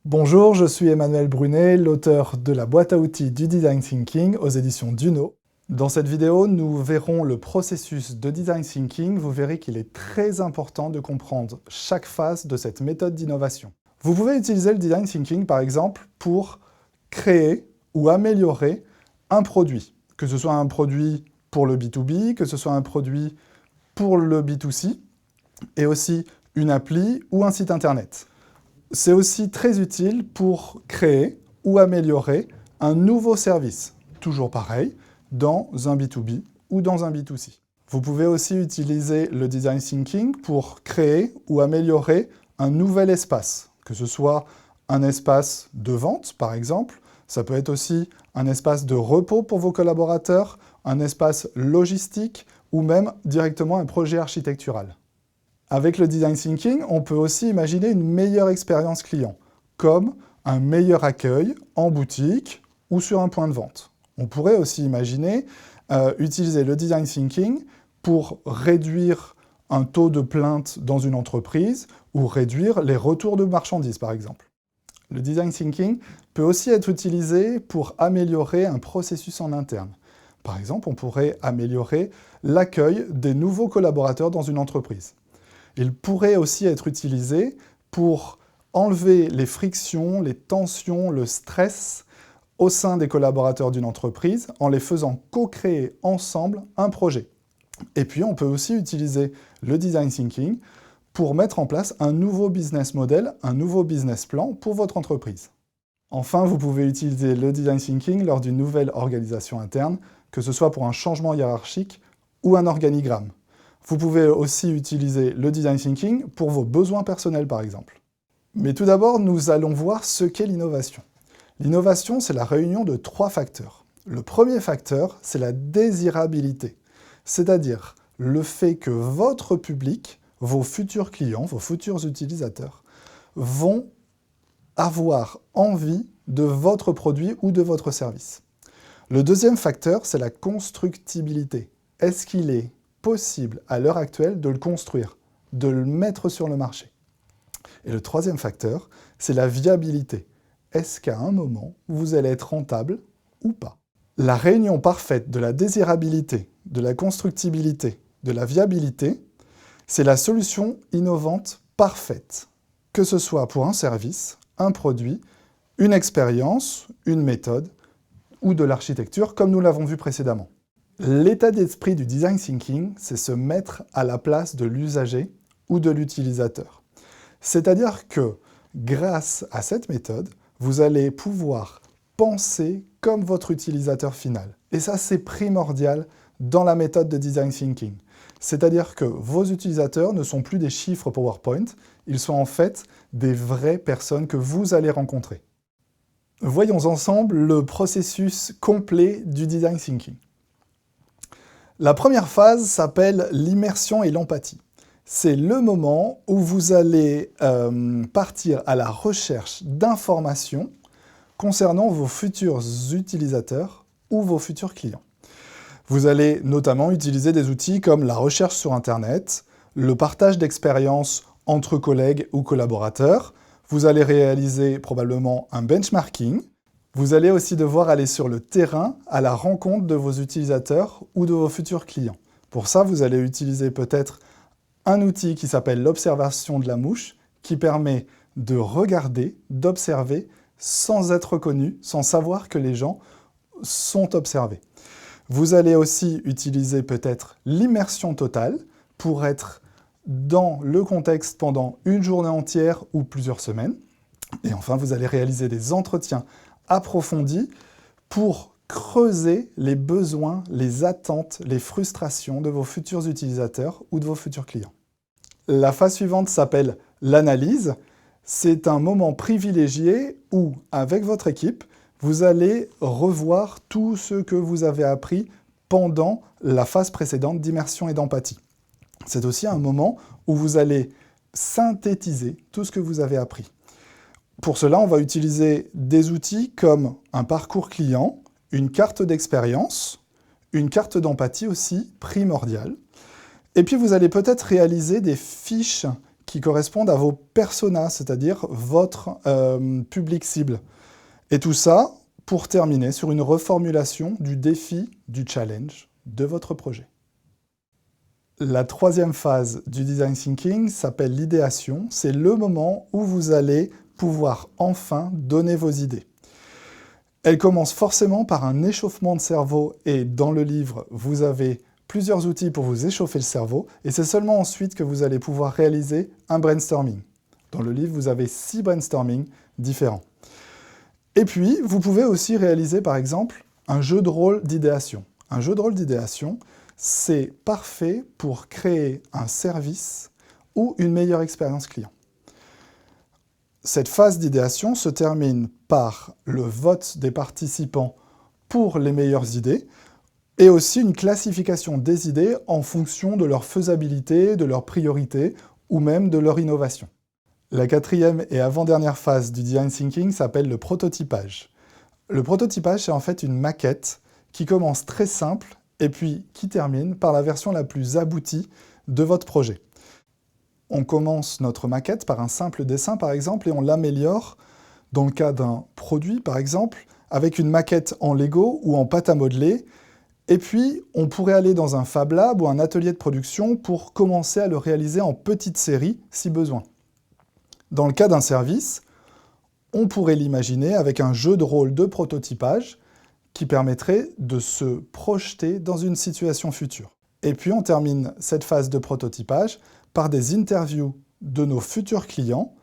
Bonjour, je suis Emmanuel Brunet, l'auteur de la boîte à outils du Design Thinking aux éditions Duno. Dans cette vidéo, nous verrons le processus de Design Thinking. Vous verrez qu'il est très important de comprendre chaque phase de cette méthode d'innovation. Vous pouvez utiliser le Design Thinking, par exemple, pour créer ou améliorer un produit, que ce soit un produit pour le B2B, que ce soit un produit pour le B2C, et aussi une appli ou un site internet. C'est aussi très utile pour créer ou améliorer un nouveau service, toujours pareil, dans un B2B ou dans un B2C. Vous pouvez aussi utiliser le Design Thinking pour créer ou améliorer un nouvel espace, que ce soit un espace de vente, par exemple. Ça peut être aussi un espace de repos pour vos collaborateurs, un espace logistique ou même directement un projet architectural. Avec le Design Thinking, on peut aussi imaginer une meilleure expérience client, comme un meilleur accueil en boutique ou sur un point de vente. On pourrait aussi imaginer utiliser le Design Thinking pour réduire un taux de plainte dans une entreprise ou réduire les retours de marchandises, par exemple. Le Design Thinking peut aussi être utilisé pour améliorer un processus en interne. Par exemple, on pourrait améliorer l'accueil des nouveaux collaborateurs dans une entreprise. Il pourrait aussi être utilisé pour enlever les frictions, les tensions, le stress au sein des collaborateurs d'une entreprise en les faisant co-créer ensemble un projet. Et puis, on peut aussi utiliser le Design Thinking pour mettre en place un nouveau business model, un nouveau business plan pour votre entreprise. Enfin, vous pouvez utiliser le Design Thinking lors d'une nouvelle organisation interne, que ce soit pour un changement hiérarchique ou un organigramme. Vous pouvez aussi utiliser le Design Thinking pour vos besoins personnels, par exemple. Mais tout d'abord, nous allons voir ce qu'est l'innovation. L'innovation, c'est la réunion de 3 facteurs. Le premier facteur, c'est la désirabilité, c'est-à-dire le fait que votre public, vos futurs clients, vos futurs utilisateurs, vont avoir envie de votre produit ou de votre service. Le deuxième facteur, c'est la constructibilité. Est-ce qu'il est possible à l'heure actuelle de le construire, de le mettre sur le marché? Et le troisième facteur, c'est la viabilité. Est-ce qu'à un moment, vous allez être rentable ou pas? La réunion parfaite de la désirabilité, de la constructibilité, de la viabilité, c'est la solution innovante parfaite, que ce soit pour un service, un produit, une expérience, une méthode ou de l'architecture, comme nous l'avons vu précédemment. L'état d'esprit du Design Thinking, c'est se mettre à la place de l'usager ou de l'utilisateur. C'est-à-dire que, grâce à cette méthode, vous allez pouvoir penser comme votre utilisateur final. Et ça, c'est primordial dans la méthode de Design Thinking. C'est-à-dire que vos utilisateurs ne sont plus des chiffres PowerPoint, ils sont en fait des vraies personnes que vous allez rencontrer. Voyons ensemble le processus complet du Design Thinking. La première phase s'appelle l'immersion et l'empathie. C'est le moment où vous allez partir à la recherche d'informations concernant vos futurs utilisateurs ou vos futurs clients. Vous allez notamment utiliser des outils comme la recherche sur Internet, le partage d'expériences entre collègues ou collaborateurs. Vous allez réaliser probablement un benchmarking. Vous allez aussi devoir aller sur le terrain à la rencontre de vos utilisateurs ou de vos futurs clients. Pour ça, vous allez utiliser peut-être un outil qui s'appelle l'observation de la mouche, qui permet de regarder, d'observer, sans être reconnu, sans savoir que les gens sont observés. Vous allez aussi utiliser peut-être l'immersion totale pour être dans le contexte pendant une journée entière ou plusieurs semaines. Et enfin, vous allez réaliser des entretiens approfondis pour creuser les besoins, les attentes, les frustrations de vos futurs utilisateurs ou de vos futurs clients. La phase suivante s'appelle l'analyse. C'est un moment privilégié où, avec votre équipe, vous allez revoir tout ce que vous avez appris pendant la phase précédente d'immersion et d'empathie. C'est aussi un moment où vous allez synthétiser tout ce que vous avez appris. Pour cela, on va utiliser des outils comme un parcours client, une carte d'expérience, une carte d'empathie aussi primordiale. Et puis vous allez peut-être réaliser des fiches qui correspondent à vos personas, c'est-à-dire votre public cible. Et tout ça pour terminer sur une reformulation du défi, du challenge de votre projet. La troisième phase du design thinking s'appelle l'idéation. C'est le moment où vous allez pouvoir enfin donner vos idées. Elle commence forcément par un échauffement de cerveau et dans le livre, vous avez plusieurs outils pour vous échauffer le cerveau et c'est seulement ensuite que vous allez pouvoir réaliser un brainstorming. Dans le livre, vous avez 6 brainstorming différents. Et puis, vous pouvez aussi réaliser, par exemple, un jeu de rôle d'idéation. Un jeu de rôle d'idéation, c'est parfait pour créer un service ou une meilleure expérience client. Cette phase d'idéation se termine par le vote des participants pour les meilleures idées et aussi une classification des idées en fonction de leur faisabilité, de leur priorité ou même de leur innovation. La quatrième et avant-dernière phase du design thinking s'appelle le prototypage. Le prototypage, c'est en fait une maquette qui commence très simple et puis qui termine par la version la plus aboutie de votre projet. On commence notre maquette par un simple dessin, par exemple, et on l'améliore, dans le cas d'un produit, par exemple, avec une maquette en Lego ou en pâte à modeler. Et puis, on pourrait aller dans un Fab Lab ou un atelier de production pour commencer à le réaliser en petite série, si besoin. Dans le cas d'un service, on pourrait l'imaginer avec un jeu de rôle de prototypage qui permettrait de se projeter dans une situation future. Et puis, on termine cette phase de prototypage par des interviews de nos futurs clients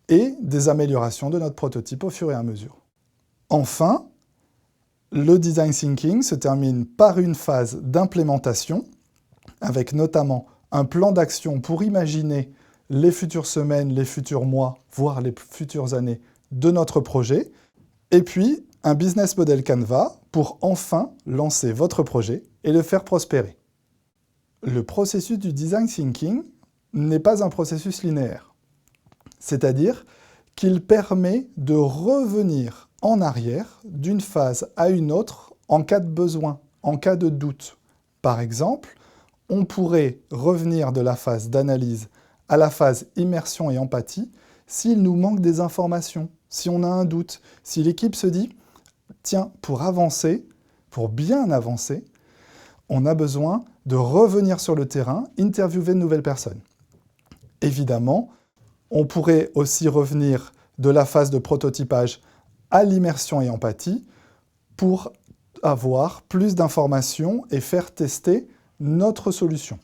et des améliorations de notre prototype au fur et à mesure. Enfin, le design thinking se termine par une phase d'implémentation, avec notamment un plan d'action pour imaginer les futures semaines, les futurs mois, voire les futures années de notre projet, et puis un business model Canva pour enfin lancer votre projet et le faire prospérer. Le processus du design thinking n'est pas un processus linéaire. C'est-à-dire qu'il permet de revenir en arrière d'une phase à une autre en cas de besoin, en cas de doute. Par exemple, on pourrait revenir de la phase d'analyse à la phase immersion et empathie s'il nous manque des informations, si on a un doute, si l'équipe se dit « Tiens, pour avancer, pour bien avancer, on a besoin de revenir sur le terrain, interviewer de nouvelles personnes. » Évidemment, on pourrait aussi revenir de la phase de prototypage à l'immersion et empathie pour avoir plus d'informations et faire tester notre solution.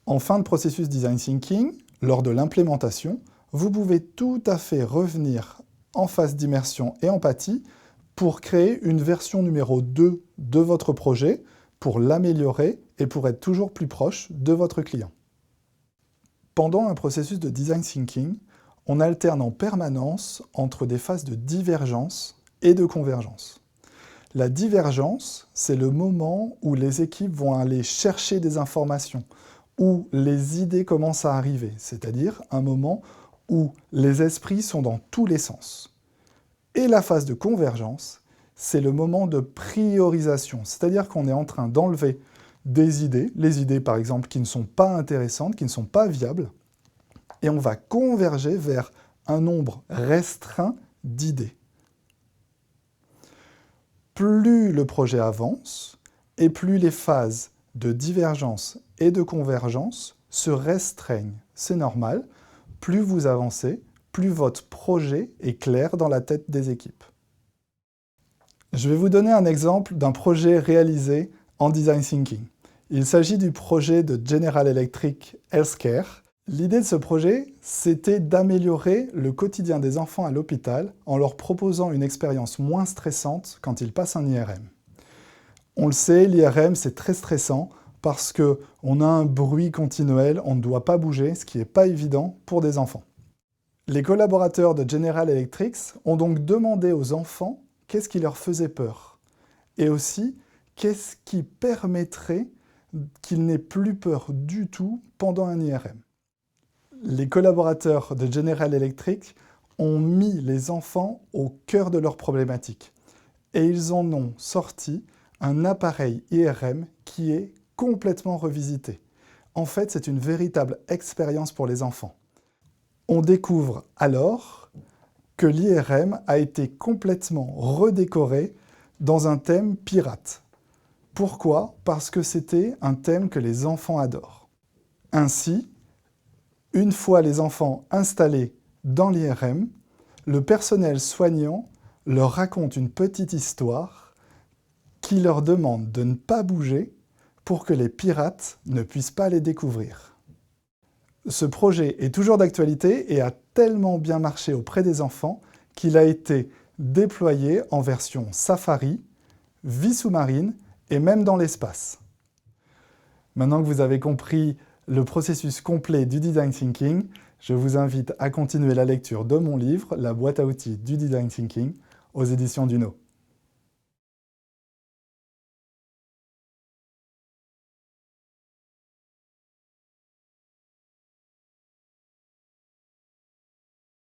En fin de processus design thinking, lors de l'implémentation, vous pouvez tout à fait revenir en phase d'immersion et empathie pour créer une version numéro 2 de votre projet, pour l'améliorer et pour être toujours plus proche de votre client. Pendant un processus de design thinking, on alterne en permanence entre des phases de divergence et de convergence. La divergence, c'est le moment où les équipes vont aller chercher des informations, où les idées commencent à arriver, c'est-à-dire un moment où les esprits sont dans tous les sens. Et la phase de convergence, c'est le moment de priorisation, c'est-à-dire qu'on est en train d'enlever des idées, les idées par exemple qui ne sont pas intéressantes, qui ne sont pas viables, et on va converger vers un nombre restreint d'idées. Plus le projet avance, et plus les phases de divergence et de convergence se restreignent. C'est normal, plus vous avancez, plus votre projet est clair dans la tête des équipes. Je vais vous donner un exemple d'un projet réalisé en design thinking. Il s'agit du projet de General Electric Healthcare. L'idée de ce projet, c'était d'améliorer le quotidien des enfants à l'hôpital en leur proposant une expérience moins stressante quand ils passent un IRM. On le sait, l'IRM, c'est très stressant parce qu'on a un bruit continuel, on ne doit pas bouger, ce qui n'est pas évident pour des enfants. Les collaborateurs de General Electric ont donc demandé aux enfants qu'est-ce qui leur faisait peur et aussi qu'est-ce qui permettrait qu'ils n'aient plus peur du tout pendant un IRM. Les collaborateurs de General Electric ont mis les enfants au cœur de leurs problématiques et ils en ont sorti un appareil IRM qui est complètement revisité. En fait, c'est une véritable expérience pour les enfants. On découvre alors que l'IRM a été complètement redécoré dans un thème pirate. Pourquoi? Parce que c'était un thème que les enfants adorent. Ainsi, une fois les enfants installés dans l'IRM, le personnel soignant leur raconte une petite histoire qui leur demande de ne pas bouger pour que les pirates ne puissent pas les découvrir. Ce projet est toujours d'actualité et a tellement bien marché auprès des enfants qu'il a été déployé en version Safari, vie sous-marine et même dans l'espace. Maintenant que vous avez compris le processus complet du Design Thinking, je vous invite à continuer la lecture de mon livre, La boîte à outils du Design Thinking, aux éditions Duno.